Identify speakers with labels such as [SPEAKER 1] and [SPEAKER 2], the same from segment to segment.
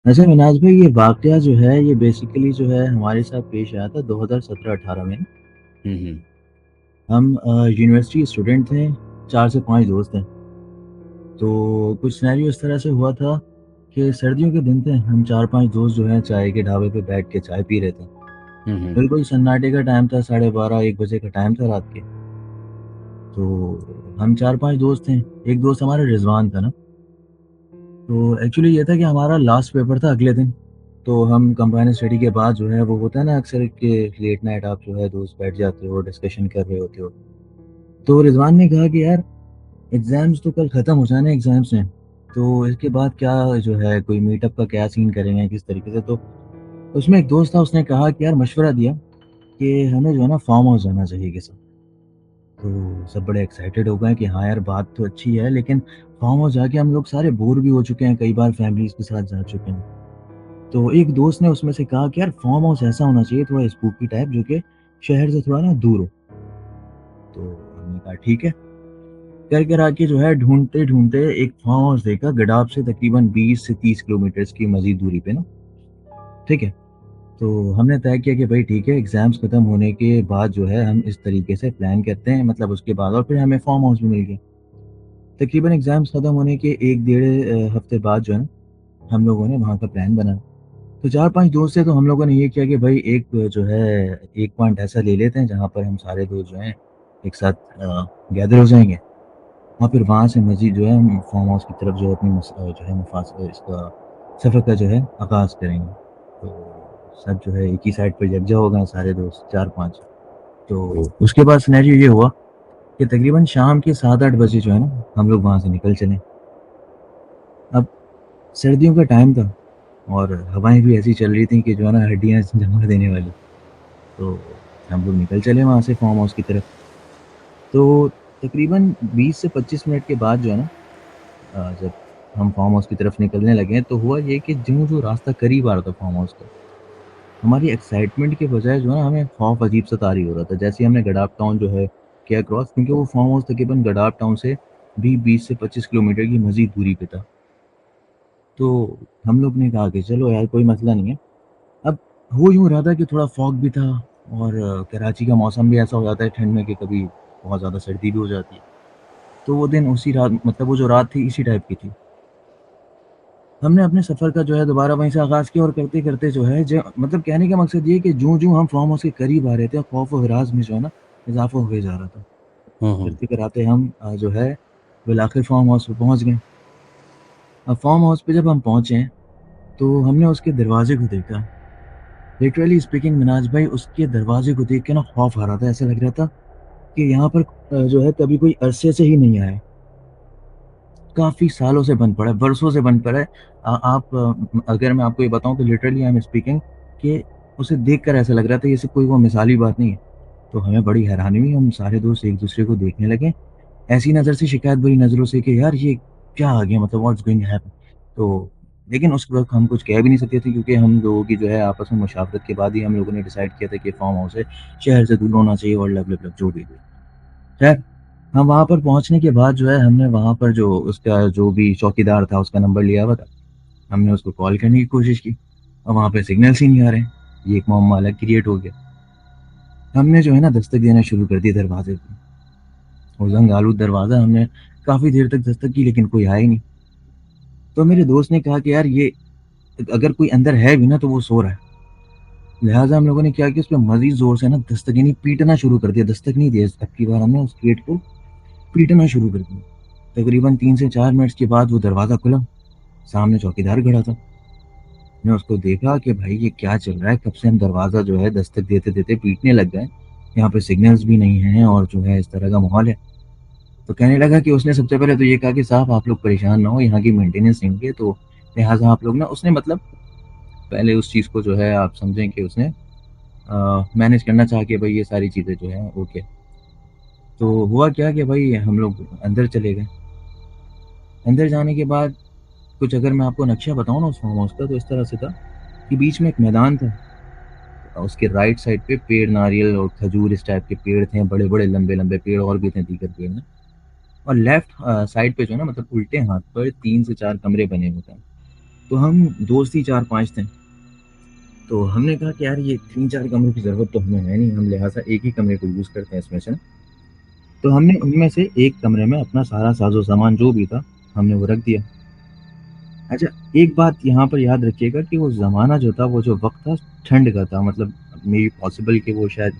[SPEAKER 1] अच्छा मिनाज भाई, ये वाकया जो है ये बेसिकली जो है हमारे साथ पेश आया था 2017-18 में।
[SPEAKER 2] हुँ, हुँ।
[SPEAKER 1] हम यूनिवर्सिटी स्टूडेंट थे, 4 से 5 दोस्त हैं। तो कुछ सिनेरियो इस तरह से हुआ था कि सर्दियों के दिन थे, हम 4-5 दोस्त जो हैं चाय के ढाबे पे बैठ के चाय पी रहे थे।
[SPEAKER 2] हुँ, हुँ।
[SPEAKER 1] बिल्कुल सन्नाटे का टाइम था, 12:30-1 बजे का टाइम था रात के। तो हम 4-5 दोस्त थे, एक दोस्त हमारा रिज़वान था ना। तो एक्चुअली ये था कि हमारा लास्ट पेपर था अगले दिन। तो हम कंबाइंड स्टडी के बाद जो है वो होता है ना अक्सर कि लेट नाइट आप जो है दोस्त बैठ जाते हो, डिस्कशन कर रहे होते हो। तो रिज़वान ने कहा कि यार एग्ज़ाम्स तो कल ख़त्म हो जाने एग्ज़ाम्स हैं, तो इसके बाद क्या जो है कोई मीटअप का क्या सीन करेंगे किस तरीके से। तो उसमें एक दोस्त था, उसने कहा कि यार मशवरा दिया कि हमें जो है ना फार्म हाउस जाना चाहिए किसी। तो सब बड़े एक्साइटेड हो गए कि हाँ यार बात तो अच्छी है, लेकिन फार्म हाउस जाके हम लोग सारे बोर भी हो चुके हैं, कई बार फैमिलीज़ के साथ जा चुके हैं। तो एक दोस्त ने उसमें से कहा कि यार फार्म हाउस ऐसा होना चाहिए थोड़ा स्पूकी टाइप जो कि शहर से थोड़ा ना दूर हो। तो हमने कहा ठीक है। कर कर आके जो है ढूँढते-ढूँढते एक फार्म हाउस देखा गडाप से तकरीबन 20 से 30 किलोमीटर्स की मज़ीद दूरी पे ना, ठीक है? तो हमने तय किया कि भाई ठीक है, एग्ज़ाम्स खत्म होने के बाद जो है हम इस तरीके से प्लान करते हैं, मतलब उसके बाद और फिर हमें फार्म हाउस भी मिल गया। तकरीबन एग्ज़ाम्स खत्म होने के 1 डेढ़ हफ़्ते बाद जो है ना, हम लोगों ने वहाँ का प्लान बनाया। तो 4-5 दोस्त थे, तो हम लोगों ने ये किया कि भाई एक जो है एक पॉइंट ऐसा ले लेते हैं जहाँ पर हम सारे दोस्त जो हैं एक साथ गैदर हो जाएँगे और फिर वहाँ से मज़ीद जो है हम फार्म हाउस की तरफ जो है अपनी जो है इसका सफ़र का जो है आगाज़ करेंगे। तो सब जो है एक ही साइड पर यकजा हो गए सारे दोस्त 4-5। तो उसके बाद सिनेरियो ये हुआ कि तकरीबन शाम के 7-8 बजे जो है ना हम लोग वहाँ से निकल चले। अब सर्दियों का टाइम था और हवाएँ भी ऐसी चल रही थी कि जो है ना हड्डियाँ जमा देने वाली। तो हम लोग निकल चले वहाँ से फार्म हाउस की तरफ। तो तकरीबन 20 से 25 मिनट के बाद जो है ना जब हम फार्म हाउस की तरफ निकलने लगे तो हुआ ये कि जो रास्ता करीब आ रहा था फार्म हाउस का, हमारी एक्साइटमेंट के बजाय जो है ना हमें खौफ अजीब-सा तारी हो रहा था। जैसे ही हमने गडाफ टाउन जो है किया क्रॉस, क्योंकि वो फार्म हाउस तकरीबन गडाफ टाउन से भी 20 से 25 किलोमीटर की मज़ीद दूरी पे था। तो हम लोग ने कहा कि चलो यार कोई मसला नहीं है। अब हो यूँ रहा था कि थोड़ा फॉग भी था और कराची का मौसम भी ऐसा हो जाता है ठंड में कि कभी बहुत ज़्यादा सर्दी भी हो जाती है। तो वो दिन उसी रात, मतलब वो जो रात थी इसी टाइप की थी। हमने अपने सफ़र का जो है दोबारा वहीं से आगाज़ किया और करते-करते जो है मतलब कहने का मकसद ये है कि ज्यों-ज्यों हम फार्म हाउस के करीब आ रहे थे, खौफ और हरास में जो है ना इज़ाफ़ा हुए जा रहा था।
[SPEAKER 2] हुँ, हुँ।
[SPEAKER 1] करते-कराते हम जो है बिलाखिर फार्म हाउस पे पहुँच गए। अब फार्म हाउस पे जब हम पहुँचे, तो हमने उसके दरवाज़े को देखा। लिटरली स्पीकिंग मिनाज भाई, उसके दरवाज़े को देख के ना खौफ आ रहा था। ऐसा लग रहा था कि यहाँ पर जो है कभी कोई अरसे से ही नहीं आया। काफ़ी सालों से बंद पड़ा है, बरसों से बंद पड़ा है। आप अगर मैं आपको ये बताऊँ तो लिटरली आई एम स्पीकिंग कि उसे देखकर ऐसा लग रहा था जैसे कोई वो मिसाली बात नहीं है। तो हमें बड़ी हैरानी हुई, हम सारे दोस्त एक-दूसरे को देखने लगे, ऐसी नज़र से, शिकायत भरी नज़रों से कि यार ये क्या आ गया, मतलब व्हाट्स गोइंग हैपन। तो लेकिन उस वक़्त हम कुछ कह भी नहीं सकते थे क्योंकि हम लोगों की जो है आपस में मुशावरत के बाद ही हम लोगों ने डिसाइड किया था कि फार्म हाउस है, शहर से दूर होना चाहिए और लब जो भी है। खैर, हम वहाँ पर पहुँचने के बाद जो है हमने वहाँ पर जो उसका जो भी चौकीदार था उसका नंबर लिया हुआ था। हमने उसको कॉल करने की कोशिश की और वहाँ पे सिग्नल्स ही नहीं आ रहे हैं। ये एक मुअम्मा अलग क्रिएट हो गया। हमने जो है ना दस्तक देना शुरू कर दी दरवाज़े पे। वो ज़ंग-आलूद दरवाज़ा, हमने काफ़ी देर तक दस्तक की लेकिन कोई आया ही नहीं। तो मेरे दोस्त ने कहा कि यार ये अगर कोई अंदर है भी ना तो वो सो रहा है। लिहाज़ा हम लोगों ने क्या किया, उस पे मज़ीद ज़ोर से ना दस्तक यानी पीटना शुरू कर दिया। दस्तक नहीं दी, अब की बार हमने उस गेट को पीटना शुरू कर दिया। तकरीबन 3 से 4 मिनट्स के बाद वो दरवाज़ा खुला, सामने चौकीदार खड़ा था। मैंने उसको देखा कि भाई ये क्या चल रहा है? कब से हम दरवाज़ा जो है दस्तक देते-देते पीटने लग गए। यहाँ पे सिग्नल्स भी नहीं हैं और जो है इस तरह का माहौल है। तो कहने लगा कि उसने सबसे पहले तो ये कहा कि साहब आप लोग परेशान ना हो, यहाँ की मेंटेनेंस नहीं है, तो लिहाज़ा आप लोग ना, उसने मतलब पहले उस चीज़ को जो है आप समझें कि उसने मैनेज करना चाहा कि भाई ये सारी चीज़ें जो हैं ओके। तो हुआ क्या कि भाई हम लोग अंदर चले गए। अंदर जाने के बाद कुछ अगर मैं आपको नक्शा बताऊँ ना उस फार्म हाउस का, तो इस तरह से था कि बीच में एक मैदान था। उसके राइट साइड पे पेड़, नारियल और खजूर इस टाइप के पेड़ थे, बड़े-बड़े, लंबे-लंबे पेड़ और भी थे दीगर पेड़ ना। और लेफ्ट साइड पे जो है ना, मतलब उल्टे हाथ पर 3 से 4 कमरे बने हुए थे। तो हम दोस्त ही 4-5 थे। तो हमने कहा कि यार ये 3-4 कमरों की ज़रूरत तो हमें है नहीं, हम लिहाज़ा एक ही कमरे को यूज़ करते हैं इसमें से। तो हमने उनमें से एक कमरे में अपना सारा साज़ो-सामान जो भी था, हमने वो रख दिया। अच्छा, एक बात यहाँ पर याद रखिएगा कि वो ज़माना जो था, वो जो वक़्त था, ठंड का था। मतलब मेबी पॉसिबल कि वो शायद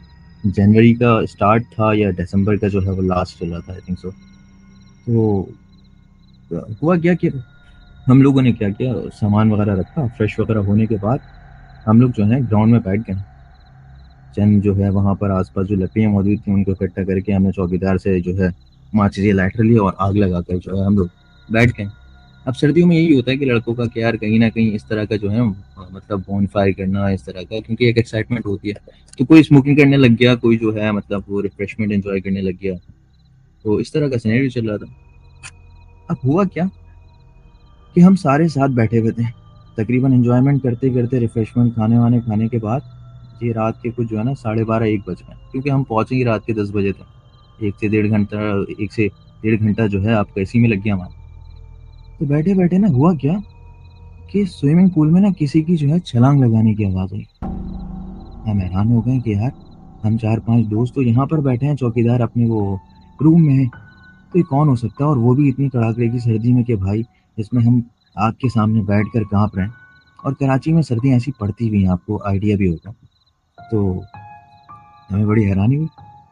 [SPEAKER 1] जनवरी का स्टार्ट था या दिसंबर का जो है वो लास्ट चल रहा था, आई थिंक सो। तो हुआ क्या कि हम लोगों ने क्या किया, सामान वग़ैरह रखा, फ्रेश वग़ैरह होने के बाद हम लोग जो है ग्राउंड में बैठ गए। चंद जो है वहाँ पर आस-पास जो लकड़ियाँ मौजूद थी उनको इकट्ठा करके हमने चौकीदार से जो है माचिस या लाइटर लिया और आग लगाकर जो है हम लोग बैठ गए। अब सर्दियों में यही होता है कि लड़कों का कि यार कहीं न कहीं इस तरह का जो है मतलब बॉनफायर करना इस तरह का, क्योंकि एक एक्साइटमेंट होती है। तो कोई स्मोकिंग करने लग गया, कोई जो है मतलब वो रिफ्रेशमेंट एन्जॉय करने लग गया। तो इस तरह का सिनेरियो चल रहा था। अब हुआ क्या कि हम सारे साथ बैठे हुए थे। तकरीबन एन्जॉयमेंट करते-करते रिफ्रेशमेंट खाने-वाने खाने के बाद ये रात के कुछ जो है ना 12:30 1 बज गए, क्योंकि हम पहुँचे ही रात के 10 बजे थे। 1 से डेढ़ घंटा जो है आपका इसी में लग गया हमारा। तो बैठे-बैठे ना हुआ क्या कि स्विमिंग पूल में ना किसी की जो है छलांग लगाने की आवाज़ आई। हम हैरान हो गए कि यार हम 4-5 दोस्त तो यहाँ पर बैठे हैं, चौकीदार अपने वो रूम में है, तो ये कौन हो सकता है और वो भी इतनी कड़ाके की सर्दी में कि भाई इसमें हम आग के सामने बैठकर काँप रहे हैं। और कराची में सर्दियाँ ऐसी पड़ती भी हैं, आपको आइडिया भी होगा। तो हमें बड़ी हैरानी हुई।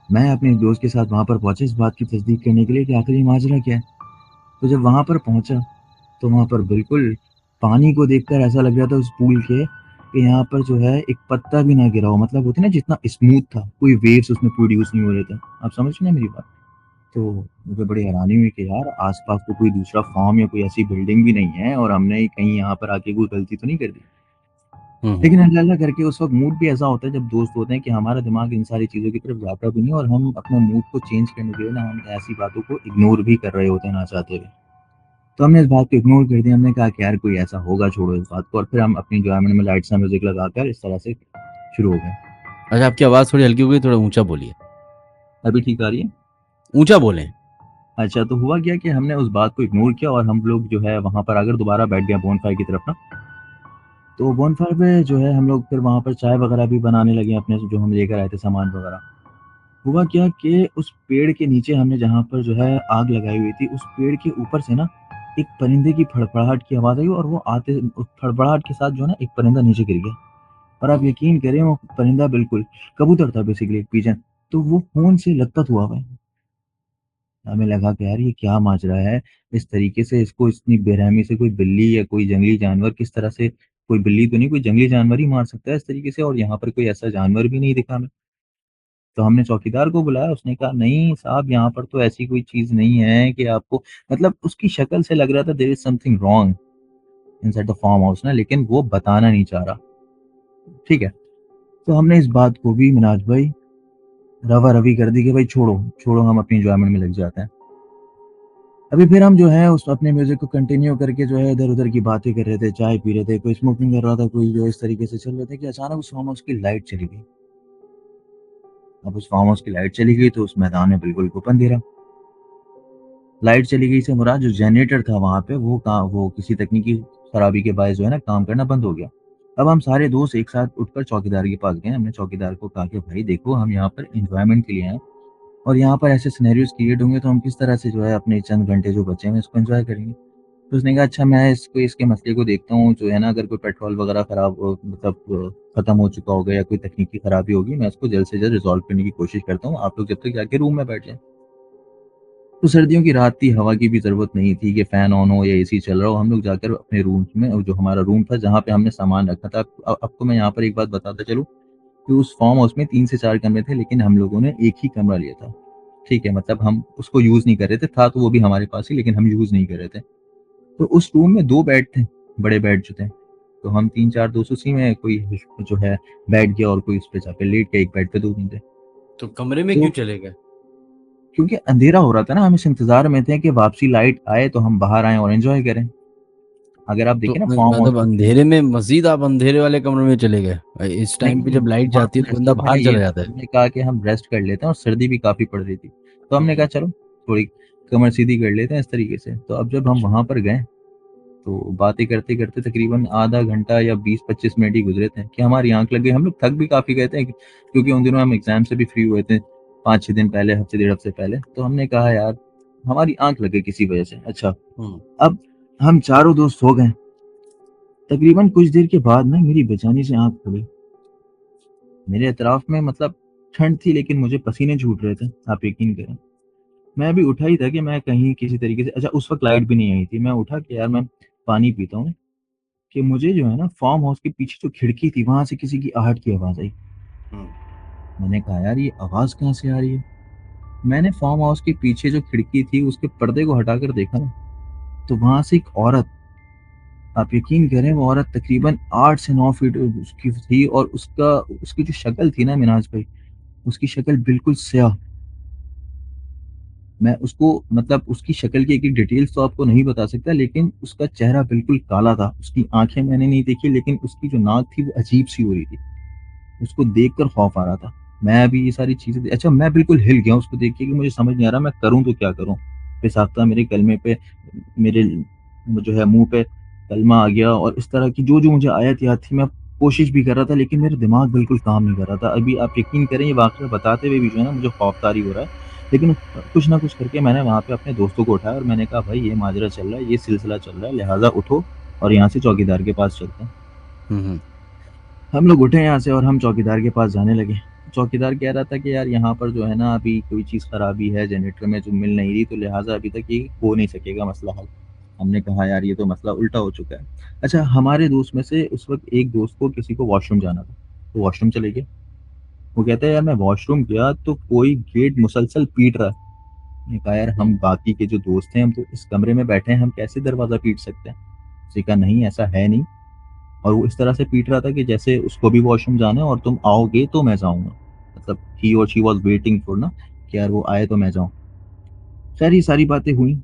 [SPEAKER 1] मैं अपने दोस्त के साथ वहाँ पर पहुँचा इस बात की तस्दीक करने के लिए कि आखिर ये माजरा क्या है? तो जब वहाँ पर पहुँचा, तो वहाँ पर बिल्कुल पानी को देखकर ऐसा लग रहा था उस पूल के कि यहाँ पर जो है एक पत्ता भी ना गिरा हो। मतलब होता है ना जितना स्मूथ था, कोई वेव्स उसमें प्रोड्यूस नहीं हो रहे थे। आप समझ रहे हैं मेरी बात? तो मुझे बड़ी हैरानी हुई कि यार आस-पास तो कोई दूसरा फार्म या कोई ऐसी बिल्डिंग भी नहीं है और हमने कहीं यहाँ पर आके कोई गलती तो नहीं कर दी।
[SPEAKER 2] हुँ, हुँ।
[SPEAKER 1] लेकिन अल्लाह-अल्लाह करके उस वक़्त मूड भी ऐसा होता है जब दोस्त होते हैं कि हमारा दिमाग इन सारी चीज़ों की तरफ जाता भी नहीं और हम अपने मूड को चेंज करने के लिए ना हम ऐसी बातों को इग्नोर भी कर रहे होते हैं ना चाहते हुए। तो हमने इस बात को इग्नोर कर दिया, हमने कहा कि यार कोई ऐसा होगा, छोड़ो इस बात को, और फिर हम अपनी एन्जॉयमेंट में लाइट सा म्यूज़िक लगाकर इस तरह से शुरू हो गए।
[SPEAKER 2] अच्छा, आपकी आवाज़ थोड़ी हल्की हो गई, थोड़ा ऊँचा बोलिए।
[SPEAKER 1] अभी ठीक आ रही है?
[SPEAKER 2] ऊँचा बोलें।
[SPEAKER 1] अच्छा, तो हुआ क्या कि हमने उस बात को इग्नोर किया और हम लोग जो है वहाँ पर आकर दोबारा बैठ गए बॉनफायर की तरफ ना। तो बॉनफायर पे जो है हम लोग फिर वहाँ पर चाय वग़ैरह भी बनाने लगे अपने से जो हम लेकर आए थे सामान वग़ैरह। हुआ क्या कि उस पेड़ के नीचे हमने जहाँ पर जो है आग लगाई हुई थी, उस पेड़ के ऊपर से ना एक परिंदे की फड़फड़ाहट की आवाज़ आई और वो आते उस फड़फड़ाहट के साथ जो है ना एक परिंदा नीचे गिर गया। और आप
[SPEAKER 2] हुँ,
[SPEAKER 1] यकीन करें वो परिंदा बिल्कुल कबूतर था, बेसिकली एक पिजन। तो वो फ़ोन से लत-पत हुआ हुआ है। हमें लगा कि यार ये क्या माजरा है? इस तरीके से इसको इतनी बेरहमी से कोई बिल्ली या कोई जंगली जानवर किस तरह से, कोई बिल्ली तो नहीं, कोई जंगली जानवर ही मार सकता है इस तरीके से, और यहाँ पर कोई ऐसा जानवर भी नहीं दिखा हमें। तो हमने चौकीदार को बुलाया, उसने कहा नहीं साहब यहाँ पर तो ऐसी कोई चीज़ नहीं है कि आपको, मतलब उसकी शक्ल से लग रहा था there is something wrong inside the farm house ना, लेकिन वो बताना नहीं चाह रहा। ठीक है? तो हमने इस बात को भी मिनाज भाई रवा-रवी कर दी कि भाई छोड़ो, छोड़ो हम अपनी एन्जॉयमेंट में लग जाते हैं। अभी फिर हम जो है उस अपने म्यूज़िक को कंटिन्यू करके जो है इधर-उधर की बातें कर रहे थे, चाय पी रहे थे, कोई स्मोकिंग कर रहा था, कोई जो इस तरीके से चल रहे थे कि अचानक उस फार्म हाउस की लाइट चली गई। अब उस फार्म हाउस की लाइट चली गई तो उस मैदान में बिल्कुल गुप अंधेरा। लाइट चली गई से मुराद जो जनरेटर था वहाँ पे वो किसी तकनीकी खराबी के बायस जो है ना काम करना बंद हो गया। अब हम सारे दोस्त एक साथ उठकर चौकीदार के पास गए। हमने चौकीदार को कहा कि भाई देखो हम यहाँ पर एन्जॉयमेंट के लिए आए हैं और यहाँ पर ऐसे सिनेरियोज़ क्रिएट होंगे तो हम किस तरह से जो है अपने चंद घंटे जो बचे हैं इसको एन्जॉय करेंगे। तो उसने कहा अच्छा मैं इसको इसके मसले को देखता हूँ, जो है ना अगर कोई पेट्रोल वगैरह खराब खत्म हो चुका होगा या कोई तकनीकी खराबी होगी, मैं इसको जल्द से जल्द रिज़ॉल्व करने की कोशिश करता हूँ। आप लोग जब तक जाके रूम में बैठ जाएँ। तो सर्दियों की रात थी, हवा की भी ज़रूरत नहीं थी कि फ़ैन ऑन हो या एसी चल रहा हो। हम लोग जाकर अपने रूम्स में, और जो हमारा रूम था जहाँ पे हमने सामान रखा था, आपको मैं यहाँ पर एक बात बताता चलूँ कि उस फार्म हाउस में 3 से 4 कमरे थे, लेकिन हम लोगों ने एक ही कमरा लिया था। ठीक है? मतलब हम उसको यूज़ नहीं कर रहे थे, था तो वो भी हमारे पास ही, लेकिन हम यूज़ नहीं कर रहे थे। तो उस रूम में 2 बेड थे, बड़े बेड जो थे। तो हम 3-4 दोस्त उसी में, कोई जो है बैठ गया और कोई उस पे जाके लेट गया, एक बेड पे 2 बंदे।
[SPEAKER 2] तो कमरे में
[SPEAKER 1] तो
[SPEAKER 2] क्यों चले गए?
[SPEAKER 1] क्योंकि अंधेरा हो रहा था ना, हम इस इंतज़ार में थे कि वापसी लाइट आए तो हम बाहर आएँ और एन्जॉय करें। अगर आप
[SPEAKER 2] तो
[SPEAKER 1] देखें ना फार्म हाउस
[SPEAKER 2] मतलब
[SPEAKER 1] में,
[SPEAKER 2] अंधेरे में मज़ीद आप अंधेरे वाले कमरे में चले गए? इस टाइम पे
[SPEAKER 1] नहीं
[SPEAKER 2] जब लाइट
[SPEAKER 1] वहाँ
[SPEAKER 2] जाती है
[SPEAKER 1] पर
[SPEAKER 2] तो बंदा
[SPEAKER 1] एक्चुअली हुआ
[SPEAKER 2] बाहर
[SPEAKER 1] ये
[SPEAKER 2] चला
[SPEAKER 1] था,
[SPEAKER 2] जाता है।
[SPEAKER 1] हमने कहा कि हम रेस्ट कर लेते हैं और सर्दी भी काफ़ी पड़ रही थी। तो
[SPEAKER 2] हुँ,
[SPEAKER 1] हमने कहा
[SPEAKER 2] हुँ।
[SPEAKER 1] चलो थोड़ी कमर सीधी कर लेते हैं इस तरीके से। तो अब जब हम
[SPEAKER 2] अच्छा।
[SPEAKER 1] वहाँ पर गए तो बातें करते-करते तकरीबन आधा घंटा या 20-25 मिनट ही गुज़रे थे कि हमारी आँख लग गई। हम लोग थक भी काफ़ी गए थे क्योंकि उन दिनों हम एग्ज़ाम से भी फ्री हुए थे 5-6 दिन पहले, हफ़्ते डेढ़ हफ़्ते पहले। तो हमने कहा यार हमारी आँख लग गई किसी वजह से। अच्छा,
[SPEAKER 2] हुँ।
[SPEAKER 1] अब हम चारों दोस्त सो गए। तकरीबन कुछ देर के बाद ना मेरी बेचैनी से आँख खुली। मेरे अतराफ़ में मतलब ठंड थी लेकिन मुझे पसीने छूट रहे थे, आप यकीन करें। मैं अभी उठा ही था कि मैं कहीं किसी तरीके से अच्छा उस वक़्त लाइट भी नहीं आई थी। मैं उठा कि यार मैं पानी पीता हूँ, कि मुझे जो है ना फार्म हाउस के पीछे जो खिड़की थी वहाँ से किसी की आहट की आवाज़ आई।
[SPEAKER 2] हुँ।
[SPEAKER 1] मैंने कहा यार ये आवाज़ कहाँ से आ रही है? मैंने फार्म हाउस के पीछे जो खिड़की थी उसके पर्दे को हटाकर देखा ना, तो वहाँ से एक औरत, आप यकीन करें वो औरत तकरीबन 8 से 9 फीट उसकी थी और उसकी जो शक्ल थी ना मिनाज भाई, उसकी शक्ल बिल्कुल स्याह। मैं उसको मतलब उसकी शक्ल की एक-एक डिटेल्स तो आपको नहीं बता सकता लेकिन उसका चेहरा बिल्कुल काला था। उसकी आँखें मैंने नहीं देखी लेकिन उसकी जो नाक थी वो अजीब-सी हो रही थी। उसको देखकर खौफ आ रहा था। मैं अभी ये सारी चीज़ें अच्छा मैं बिल्कुल हिल गया उसको देख के कि मुझे समझ नहीं आ रहा मैं करूँ तो क्या करूँ? बेसाख्ता मेरे कलमे पे मेरे जो है मुँह पे कलमा आ गया और इस तरह की जो-जो मुझे आयत याद थी मैं कोशिश भी कर रहा था लेकिन मेरा दिमाग बिल्कुल काम नहीं कर रहा था। अभी आप यकीन करें ये वाक़या बताते हुए भी जो है ना मुझे खौफ़-तारी हो रहा है। लेकिन कुछ ना कुछ करके मैंने वहाँ पे अपने दोस्तों को उठाया और मैंने कहा भाई ये माजरा चल रहा है, ये सिलसिला चल रहा है लिहाज़ा उठो और यहाँ से चौकीदार के पास चलते हैं।
[SPEAKER 2] हुँ, हुँ।
[SPEAKER 1] हम लोग उठे यहाँ से और हम चौकीदार के पास जाने लगे। चौकीदार कह रहा था कि यार यहाँ पर जो है ना अभी कोई चीज़ खराबी है जनरेटर में जो मिल नहीं रही तो लिहाज़ा अभी तक ये हो नहीं सकेगा मसला हल। हमने कहा यार ये तो मसला उल्टा हो चुका है। अच्छा हमारे दोस्त में से उस वक़्त एक दोस्त को किसी को वॉशरूम जाना था, तो वॉशरूम चले गए। वो कहता है यार मैं वॉशरूम गया तो कोई गेट मुसलसल पीट रहा है। मैंने कहा यार
[SPEAKER 2] हुँ।
[SPEAKER 1] हम बाकी के जो दोस्त हैं हम तो इस कमरे में बैठे हैं, हम कैसे दरवाज़ा पीट सकते हैं? उसने कहा नहीं ऐसा है नहीं। और वो इस तरह से पीट रहा था कि जैसे उसको भी वॉशरूम जाना है और तुम आओगे तो मैं जाऊँगा। मतलब ही और शी वाज़ वेटिंग फॉर ना कि यार वो आए तो मैं जाऊँ। खैर ये सारी बातें हुई,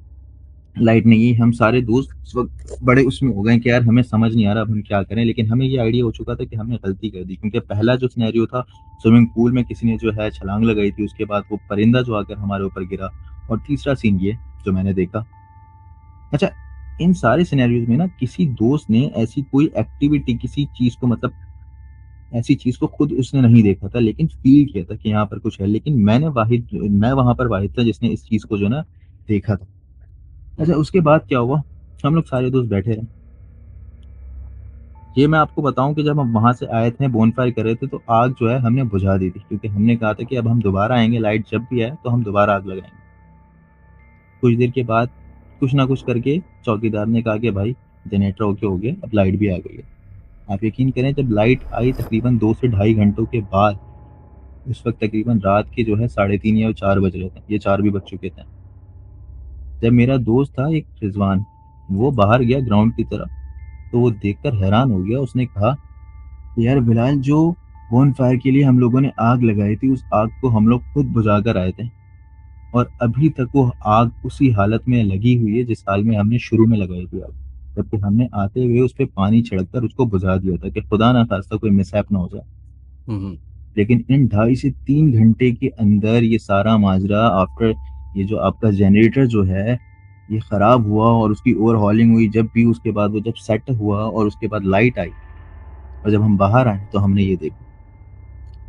[SPEAKER 1] लाइट नहीं आई, हम सारे दोस्त उस वक़्त बड़े उसमें हो गए कि यार हमें समझ नहीं आ रहा अब हम क्या करें? लेकिन हमें ये आइडिया हो चुका था कि हमने गलती कर दी क्योंकि पहला जो सिनेरियो था स्विमिंग पूल में किसी ने जो है छलांग लगाई थी, उसके बाद वो परिंदा जो आकर हमारे ऊपर गिरा और तीसरा सीन ये जो मैंने देखा। अच्छा, इन सारे सिनेरियोज़ में ना किसी दोस्त ने ऐसी कोई एक्टिविटी किसी चीज़ को मतलब ऐसी चीज़ को खुद उसने नहीं देखा था लेकिन फ़ील किया था कि यहाँ पर कुछ है। लेकिन मैं वहाँ पर वाहिद था जिसने इस चीज़ को जो है ना देखा था। अच्छा
[SPEAKER 2] हुँ।
[SPEAKER 1] उसके बाद क्या हुआ, हम लोग सारे दोस्त बैठे रहे। ये मैं आपको बताऊँ कि जब हम वहाँ से आए थे बोनफायर कर रहे थे तो आग जो है हमने बुझा दी थी क्योंकि हमने कहा था कि अब हम दोबारा आएँगे लाइट जब भी आए तो हम दोबारा आग लगाएँगे। कुछ देर के बाद कुछ ना कुछ करके चौकीदार ने कहा कि भाई जनरेटर ओके हो गया, अब लाइट भी आ गई है। आप यकीन करें जब लाइट आई तकरीबन 2 से ढाई घंटों के बाद उस वक़्त तकरीबन रात के जो है 3:30 या 4 बज रहे थे, ये 4 भी बज चुके थे। जब मेरा दोस्त था एक रिज़वान, वो बाहर गया ग्राउंड की तरफ, तो वो देखकर हैरान हो गया, उसने कहा, "यार बिलाल जो बॉनफायर के लिए हम लोगों ने आग लगाई थी, उस आग को हम लोग खुद बुझा कर आए थे और अभी तक वो आग उसी हालत में लगी हुई है जिस हाल में हमने शुरू में लगाई थी आग। जबकि हमने आते हुए उस पे पानी छिड़क कर उसको बुझा दिया था कि खुदा ना खास्ता कोई मिसहैप ना हो जाए।"
[SPEAKER 2] हुँ, हुँ।
[SPEAKER 1] लेकिन इन ढाई से 3 घंटे के अंदर ये सारा माजरा आफ्टर ये जो आपका जनरेटर जो है, ये ख़राब हुआ और उसकी ओवरहॉलिंग हुई जब भी उसके बाद वो जब सेट हुआ और उसके बाद लाइट आई और जब हम बाहर आए तो हमने ये देखा।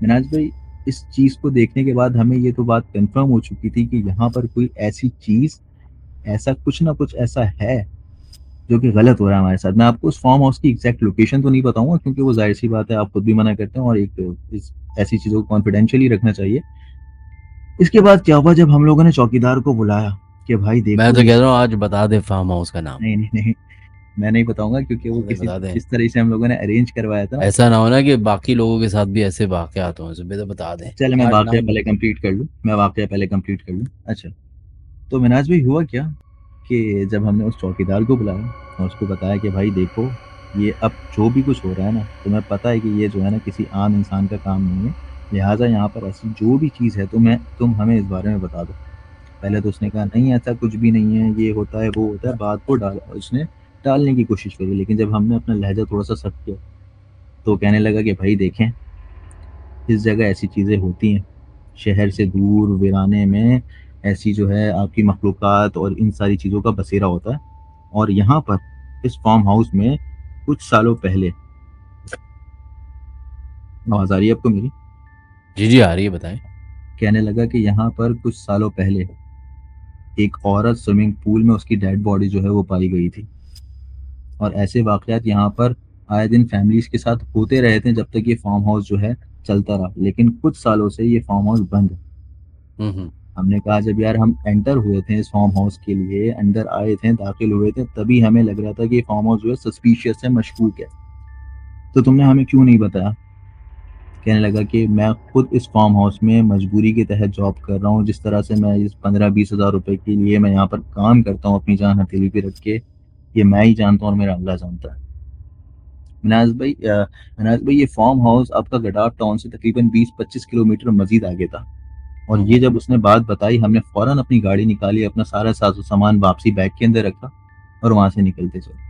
[SPEAKER 1] मिनाज भाई इस चीज़ को देखने के बाद हमें ये तो बात कन्फर्म हो चुकी थी कि यहाँ पर कोई ऐसी चीज़, ऐसा कुछ ना कुछ ऐसा है जो कि गलत हो रहा है हमारे साथ। मैं आपको उस फार्म हाउस की एग्ज़ैक्ट लोकेशन तो नहीं बताऊँगा क्योंकि वो ज़ाहिर-सी बात है आप खुद भी मना करते हैं और एक इस ऐसी चीज़ों को कॉन्फिडेंशियल ही रखना चाहिए। इसके बाद क्या हुआ जब हम लोगों ने चौकीदार को बुलाया कि भाई
[SPEAKER 2] मैं
[SPEAKER 1] देखो
[SPEAKER 2] तो
[SPEAKER 1] ये
[SPEAKER 2] कह रहा हूँ आज बता दे फार्म हाउस का नाम।
[SPEAKER 1] नहीं, नहीं, नहीं, मैं नहीं बताऊँगा क्योंकि वो
[SPEAKER 2] बता दे,
[SPEAKER 1] किसी
[SPEAKER 2] बता दे।
[SPEAKER 1] जिस तरह से हम लोगों ने अरेंज करवाया था ना,
[SPEAKER 2] ऐसा ना हो ना कि बाकी लोगों के साथ भी ऐसे वाक़यात हों, सुबह तो बता दे।
[SPEAKER 1] चल मैं
[SPEAKER 2] आज
[SPEAKER 1] वाक़या
[SPEAKER 2] नाम
[SPEAKER 1] पहले
[SPEAKER 2] मत ले।
[SPEAKER 1] कंप्लीट कर लूँ मैं वाक़या पहले कंप्लीट कर लूँ। अच्छा, तो मिनाज भाई हुआ क्या कि जब हमने उस चौकीदार को बुलाया और उसको बताया कि भाई देखो, ये अब जो भी कुछ हो रहा है ना, तुम्हें पता है कि ये जो है ना किसी आम इंसान का काम नहीं है। लिहाज़ा यहाँ पर ऐसी जो भी चीज़ है तुम हमें इस बारे में बता दो। पहले तो उसने कहा नहीं ऐसा कुछ भी नहीं है, ये होता है, वो होता है, बात को उसने टालने की कोशिश करी। लेकिन जब हमने अपना लहज़ा थोड़ा-सा सख्त किया, तो कहने लगा कि भाई देखें, इस जगह ऐसी चीज़ें होती हैं। शहर से दूर वीराने में ऐसी जो है आपकी मखलूक़ात और इन सारी चीज़ों का बसेरा होता है। और यहाँ पर इस फार्म हाउस में कुछ सालों पहले, आवाज आ रही है आपको मेरी?
[SPEAKER 2] जी जी आ रही है, बताएं।
[SPEAKER 1] कहने लगा कि यहाँ पर कुछ सालों पहले एक औरत स्विमिंग पूल में उसकी डेड बॉडी जो है वो पाई गई थी। और ऐसे वाकयात यहाँ पर आए दिन फैमिलीज के साथ होते रहे थे जब तक ये फार्म हाउस जो है चलता रहा, लेकिन कुछ सालों से ये फार्म हाउस बंद है।
[SPEAKER 2] हम्म।
[SPEAKER 1] हमने कहा जब यार हम एंटर हुए थे इस फार्म हाउस के लिए, अंदर आए थे, दाखिल हुए थे, तभी हमें लग रहा था कि ये फार्म हाउस जो है सस्पिशियस है, मशकूक है, तो तुमने हमें क्यों नहीं बताया? कहने लगा कि मैं खुद इस फार्म हाउस में मजबूरी के तहत जॉब कर रहा हूँ, जिस तरह से मैं इस 15-20 हज़ार रुपए के लिए मैं यहाँ पर काम करता हूँ अपनी जान हथेली पे रख के, ये मैं ही जानता हूँ और मेरा अल्लाह जानता है। मिनाज भाई ये फार्म हाउस आपका गडार टाउन से तकरीबन 20-25 किलोमीटर मजीद आगे था। और ये
[SPEAKER 2] हम्म।
[SPEAKER 1] जब उसने बात बताई, हमने फौरन अपनी गाड़ी निकाली, अपना सारा सामान वापसी बैग के अंदर रखा और वहां से निकलते चले।